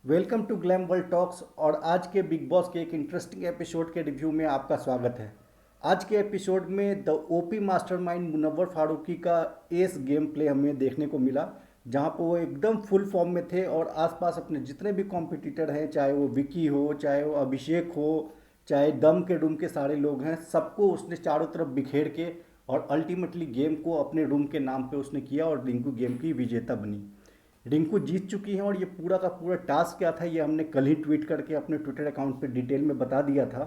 Welcome to glam world talks. और आज के बिग बॉस के एक इंटरेस्टिंग एपिसोड के रिव्यू में आपका स्वागत है। आज के एपिसोड में the OP mastermind Munawar Faruqui का एस गेम प्ले हमें देखने को मिला, जहां पर वो एकदम फुल फॉर्म में थे और आसपास अपने जितने भी कॉम्पिटिटर हैं, चाहे वो विकी हो, चाहे वो अभिषेक हो, चाहे दम के रूम के सारे लोग हैं, सबको उसने चारों तरफ बिखेर के और अल्टीमेटली गेम को अपने रूम के नाम पे उसने किया और रिंकू गेम की विजेता बनी। रिंकू जीत चुकी हैं और ये पूरा का पूरा टास्क क्या था ये हमने कल ही ट्वीट करके अपने ट्विटर अकाउंट पे डिटेल में बता दिया था।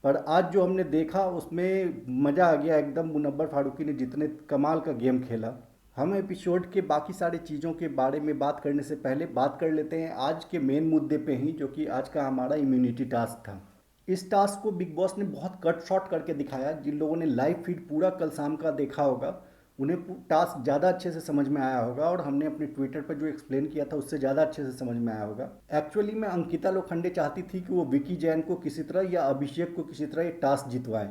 पर आज जो हमने देखा उसमें मज़ा आ गया एकदम। मुनव्वर फारूकी ने जितने कमाल का गेम खेला। हम एपिसोड के बाकी सारी चीज़ों के बारे में बात करने से पहले बात कर लेते हैं आज के मेन मुद्दे पे ही, जो कि आज का हमारा इम्यूनिटी टास्क था। इस टास्क को बिग बॉस ने बहुत कट शॉर्ट करके दिखाया। जिन लोगों ने लाइव फीड पूरा कल शाम का देखा होगा उन्हें टास्क ज़्यादा अच्छे से समझ में आया होगा, और हमने अपने ट्विटर पर जो एक्सप्लेन किया था उससे ज़्यादा अच्छे से समझ में आया होगा। एक्चुअली में अंकिता लोखंडे चाहती थी कि वो विकी जैन को किसी तरह या अभिषेक को किसी तरह ये टास्क जितवाएं,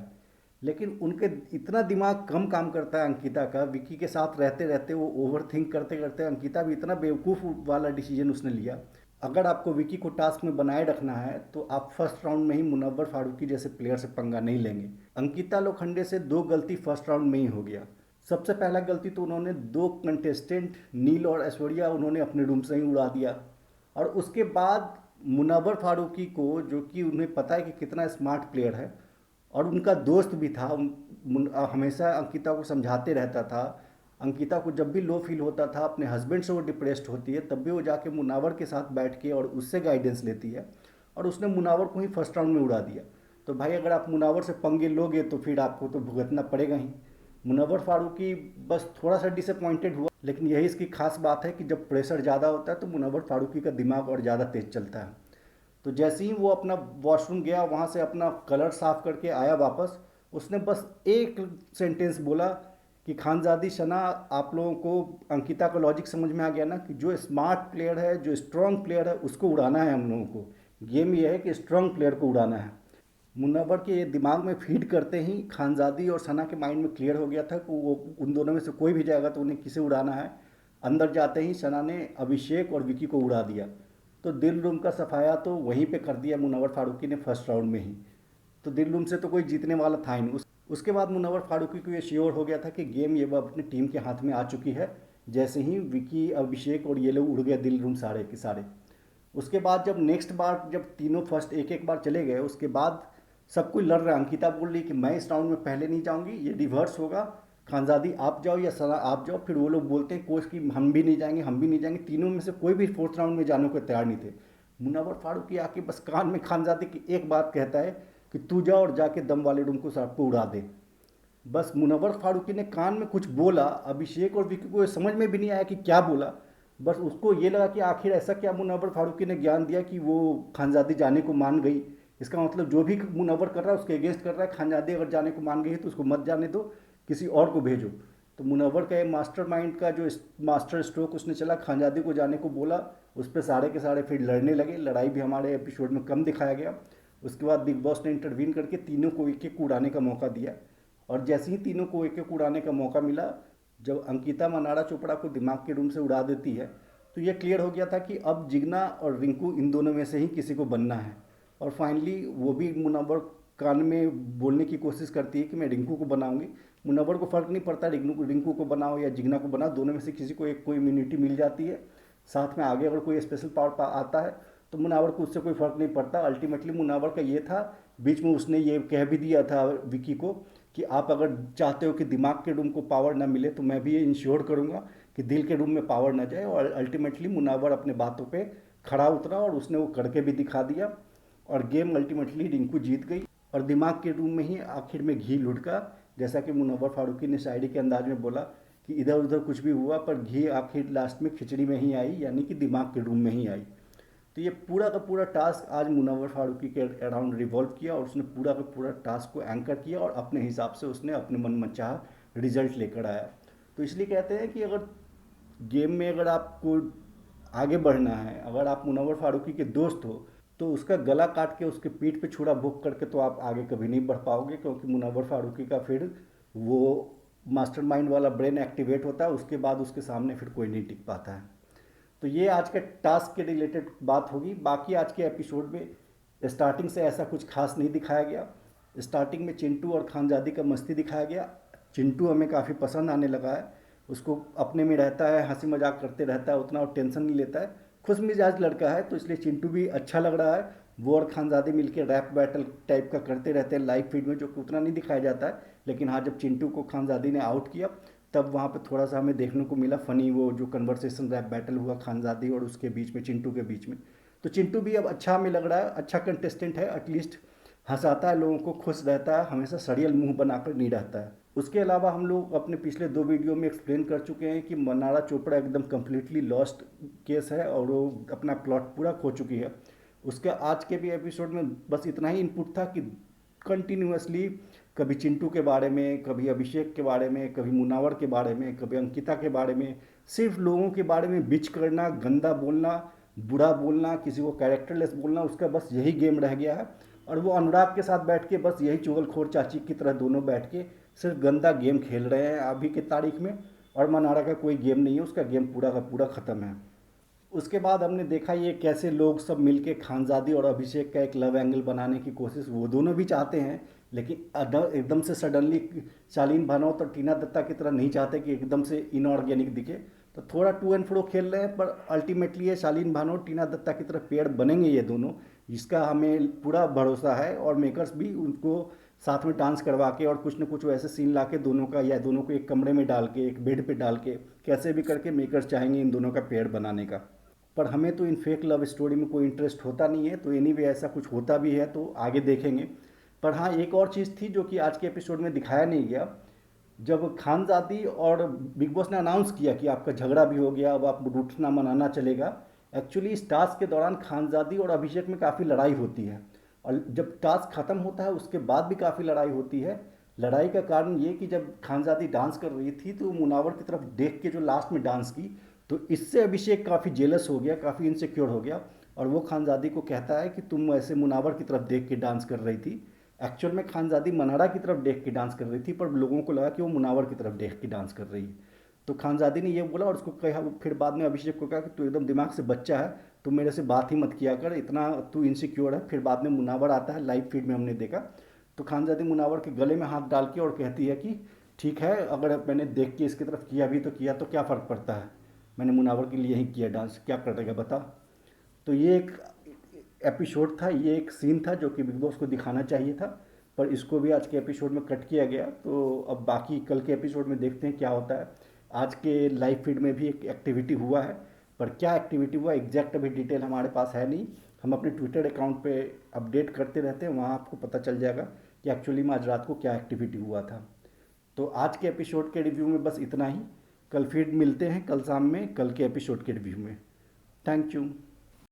लेकिन उनके इतना दिमाग कम काम करता है अंकिता का। विकी के साथ रहते रहते वो ओवर थिंक करते करते अंकिता भी इतना बेवकूफ़ वाला डिसीजन उसने लिया। अगर आपको विकी को टास्क में बनाए रखना है तो आप फर्स्ट राउंड में ही मुनव्वर फारूकी जैसे प्लेयर से पंगा नहीं लेंगे। अंकिता लोखंडे से दो गलती फर्स्ट राउंड में ही हो गया। सबसे पहला गलती तो उन्होंने दो कंटेस्टेंट नील और ऐश्वर्या उन्होंने अपने रूम से ही उड़ा दिया। और उसके बाद मुनव्वर फारूकी को, जो कि उन्हें पता है कि कितना स्मार्ट प्लेयर है और उनका दोस्त भी था, हमेशा अंकिता को समझाते रहता था। अंकिता को जब भी लो फील होता था, अपने हस्बैंड से वो डिप्रेस्ड होती है, तब भी वो जाके मुनावर के साथ बैठ के और उससे गाइडेंस लेती है। और उसने मुनावर को ही फर्स्ट राउंड में उड़ा दिया। तो भाई अगर आप मुनावर से पंगे लोगे तो फिर आपको तो भुगतना पड़ेगा ही। मुनव्वर फारूकी बस थोड़ा सा डिसअपॉइंटेड हुआ, लेकिन यही इसकी खास बात है कि जब प्रेशर ज़्यादा होता है तो मुनव्वर फारूकी का दिमाग और ज़्यादा तेज चलता है। तो जैसे ही वो अपना वॉशरूम गया, वहाँ से अपना कलर साफ करके आया वापस, उसने बस एक सेंटेंस बोला कि खानजादी शना, आप लोगों को अंकिता का लॉजिक समझ में आ गया ना कि जो स्मार्ट प्लेयर है, जो स्ट्रांग प्लेयर है, उसको उड़ाना है हम लोगों को। गेम ये है कि स्ट्रांग प्लेयर को उड़ाना है। मुनव्वर के दिमाग में फीड करते ही खानजादी और सना के माइंड में क्लियर हो गया था कि वो उन दोनों में से कोई भी जाएगा तो उन्हें किसे उड़ाना है। अंदर जाते ही सना ने अभिषेक और विकी को उड़ा दिया। तो दिल रूम का सफाया तो वहीं पे कर दिया मुनव्वर फारूकी ने फर्स्ट राउंड में ही। तो दिल रूम से तो कोई जीतने वाला था ही नहीं। उसके बाद मुनव्वर फारूकी को ये श्योर हो गया था कि गेम ये वो अपनी टीम के हाथ में आ चुकी है, जैसे ही विकी, अभिषेक और ये लोग उड़ गए दिल रूम सारे के सारे। उसके बाद जब नेक्स्ट बार जब तीनों फर्स्ट एक एक बार चले गए, उसके बाद सब कोई लड़ रहा है। अंकिता बोल रही कि मैं इस राउंड में पहले नहीं जाऊंगी, ये रिवर्स होगा, खानजादी आप जाओ या सना आप जाओ। फिर वो लोग बोलते हैं कोच कि हम भी नहीं जाएंगे, हम भी नहीं जाएंगे। तीनों में से कोई भी फोर्थ राउंड में जाने को तैयार नहीं थे। मुनव्वर फारूकी आके बस कान में खानजादी की एक बात कहता है कि तू जा और जाके दम वाले रूम को सबको उड़ा दे। बस मुनव्वर फारूकी ने कान में कुछ बोला, अभिषेक और विकी को ये समझ में भी नहीं आया कि क्या बोला। बस उसको ये लगा कि आखिर ऐसा क्या मुनव्वर फारूकी ने ज्ञान दिया कि वो खानजादी जाने को मान गई। इसका मतलब जो भी मुनव्वर कर रहा है उसके अगेंस्ट कर रहा है। खानजादी अगर जाने को मान गई है तो उसको मत जाने दो, किसी और को भेजो। तो मुनव्वर का ये मास्टरमाइंड का जो मास्टर स्ट्रोक उसने चला, खानजादी को जाने को बोला। उस पर सारे के सारे फिर लड़ने लगे। लड़ाई भी हमारे एपिसोड में कम दिखाया गया। उसके बाद बिग बॉस ने इंटरवीन करके तीनों को एक एक उड़ाने का मौका दिया। और जैसे ही तीनों को एक एक उड़ाने का मौका मिला, जब अंकिता मनारा चोपड़ा को दिमाग के रूम से उड़ा देती है, तो ये क्लियर हो गया था कि अब जिगना और रिंकू इन दोनों में से ही किसी को बनना है। और फाइनली वो भी मुनव्वर कान में बोलने की कोशिश करती है कि मैं रिंकू को बनाऊंगी। मुनव्वर को फ़र्क नहीं पड़ता रिंकू को बनाओ या जिगना को बनाओ, दोनों में से किसी को एक कोई इम्यूनिटी मिल जाती है। साथ में आगे अगर कोई स्पेशल पावर आता है तो मुनावर को उससे कोई फ़र्क नहीं पड़ता। अल्टीमेटली मुनावर का ये था, बीच में उसने ये कह भी दिया था विकी को कि आप अगर चाहते हो कि दिमाग के रूम को पावर ना मिले तो मैं भी ये इंश्योर करूँगा कि दिल के रूम में पावर ना जाए। और अल्टीमेटली मुनावर अपने बातों पे खड़ा उतरा और उसने वो करके भी दिखा दिया। और गेम अल्टीमेटली रिंकू जीत गई और दिमाग के रूम में ही आखिर में घी लुढ़का। जैसा कि मुनव्वर फारूकी ने शायरी के अंदाज में बोला कि इधर उधर कुछ भी हुआ पर घी आखिर लास्ट में खिचड़ी में ही आई, यानी कि दिमाग के रूम में ही आई। तो ये पूरा का पूरा टास्क आज मुनव्वर फारूकी के अराउंड रिवॉल्व किया और उसने पूरा का पूरा टास्क को एंकर किया और अपने हिसाब से उसने अपने मन मनचाहा रिजल्ट लेकर आया। तो इसलिए कहते हैं कि अगर गेम में अगर आपको आगे बढ़ना है, अगर आप मुनव्वर फारूकी के दोस्त हो, तो उसका गला काट के उसके पीठ पे छुरा भोग करके तो आप आगे कभी नहीं बढ़ पाओगे, क्योंकि मुनव्वर फारूकी का फिर वो मास्टरमाइंड वाला ब्रेन एक्टिवेट होता है। उसके बाद उसके सामने फिर कोई नहीं टिक पाता है। तो तो ये आज के टास्क के रिलेटेड बात होगी। बाकी आज के एपिसोड में स्टार्टिंग से ऐसा कुछ खास नहीं दिखाया गया। स्टार्टिंग में चिंटू और खानजादी का मस्ती दिखाया गया। चिंटू हमें काफ़ी पसंद आने लगा है। उसको अपने में रहता है, हंसी मजाक करते रहता है, उतना वो टेंशन नहीं लेता है, खुश मिजाज लड़का है, तो इसलिए चिंटू भी अच्छा लग रहा है। वो और खानजादी मिलकर रैप बैटल टाइप का करते रहते हैं लाइव फीड में, जो कि उतना नहीं दिखाया जाता है। लेकिन हाँ, जब चिंटू को खानजादी ने आउट किया तब वहाँ पे थोड़ा सा हमें देखने को मिला फ़नी, वो जो कन्वर्सेशन रैप बैटल हुआ खानजादी और उसके बीच में, चिंटू के बीच में। तो चिंटू भी अब अच्छा हमें लग रहा है, अच्छा कंटेस्टेंट है, एटलीस्ट हंसाता है लोगों को, खुश रहता है, हमेशा सड़ियल मुंह बनाकर नहीं रहता है। उसके अलावा हम लोग अपने पिछले 2 वीडियो में एक्सप्लेन कर चुके हैं कि मनारा चोपड़ा एकदम कम्प्लीटली लॉस्ट केस है और वो अपना प्लॉट पूरा खो चुकी है। उसके आज के भी एपिसोड में बस इतना ही इनपुट था कि कंटिन्यूसली कभी चिंटू के बारे में, कभी अभिषेक के बारे में, कभी मुनावर के बारे में, कभी अंकिता के बारे में, सिर्फ लोगों के बारे में बिच करना, गंदा बोलना, बुरा बोलना, किसी को कैरेक्टरलेस बोलना, उसका बस यही गेम रह गया है। और वो अनुराग के साथ बैठ के बस यही चुगलखोर चाची की तरह दोनों बैठ के सिर्फ गंदा गेम खेल रहे हैं अभी की तारीख में। और मनारा का कोई गेम नहीं है, उसका गेम पूरा का पूरा ख़त्म है। उसके बाद हमने देखा ये कैसे लोग सब मिलके खानजादी और अभिषेक का एक लव एंगल बनाने की कोशिश वो दोनों भी चाहते हैं, लेकिन एकदम से सडनली शालीन भानोत और टीना दत्ता की तरह नहीं चाहते कि एकदम से इनऑर्गेनिक दिखे। तो थोड़ा टू एंड फ्रो खेल रहे हैं, पर अल्टीमेटली ये शालीन भानोत टीना दत्ता की तरह पेड़ बनेंगे ये दोनों, जिसका हमें पूरा भरोसा है। और मेकर्स भी उनको साथ में डांस करवा के और कुछ न कुछ वैसे सीन ला के दोनों का, या दोनों को एक कमरे में डाल के, एक बेड पे डाल के, कैसे भी करके मेकर्स चाहेंगे इन दोनों का पेड़ बनाने का। पर हमें तो इन फेक लव स्टोरी में कोई इंटरेस्ट होता नहीं है, तो एनीवे ऐसा कुछ होता भी है तो आगे देखेंगे। पर हाँ, एक और चीज़ थी जो कि आज के एपिसोड में दिखाया नहीं गया। जब खानजादी और बिग बॉस ने अनाउंस किया कि आपका झगड़ा भी हो गया, अब आप रूठना मनाना चलेगा, एक्चुअली इस टास्क के दौरान खानजादी और अभिषेक में काफ़ी लड़ाई होती है। और जब टास्क ख़त्म होता है उसके बाद भी काफ़ी लड़ाई होती है। लड़ाई का कारण ये कि जब खानजादी डांस कर रही थी तो मुनावर की तरफ देख के जो लास्ट में डांस की, तो इससे अभिषेक काफ़ी जेलस हो गया, काफ़ी इनसिक्योर हो गया। और वो खानजादी को कहता है कि तुम ऐसे मुनावर की तरफ देख के डांस कर रही थी। एक्चुअल में खानजादी मनारा की तरफ देख के डांस कर रही थी, पर लोगों को लगा कि वो मुनावर की तरफ देख के डांस कर रही है। तो खानजादी ने ये बोला और उसको कहा, फिर बाद में अभिषेक को कहा कि तू एकदम दिमाग से बच्चा है, तू मेरे से बात ही मत किया कर, इतना तू इनसिक्योर है। फिर बाद में मुनावर आता है, लाइव फीड में हमने देखा, तो खानजादी मुनावर के गले में हाथ डाल के और कहती है कि ठीक है, अगर मैंने देख के इसकी तरफ किया भी तो किया, तो क्या फ़र्क पड़ता है, मैंने मुनावर के लिए ही किया डांस, क्या करेगा बता। तो ये एक एपिसोड था, ये एक सीन था जो कि बिग बॉस को दिखाना चाहिए था, पर इसको भी आज के एपिसोड में कट किया गया। तो अब बाकी कल के एपिसोड में देखते हैं क्या होता है। आज के लाइव फीड में भी एक एक्टिविटी हुआ है, पर क्या एक्टिविटी हुआ एग्जैक्ट अभी डिटेल हमारे पास है नहीं। हम अपने ट्विटर अकाउंट पे अपडेट करते रहते हैं, वहाँ आपको पता चल जाएगा कि एक्चुअली में आज रात को क्या एक्टिविटी हुआ था। तो आज के एपिसोड के रिव्यू में बस इतना ही। कल फिर मिलते हैं, कल शाम में, कल के एपिसोड के रिव्यू में। Thank you.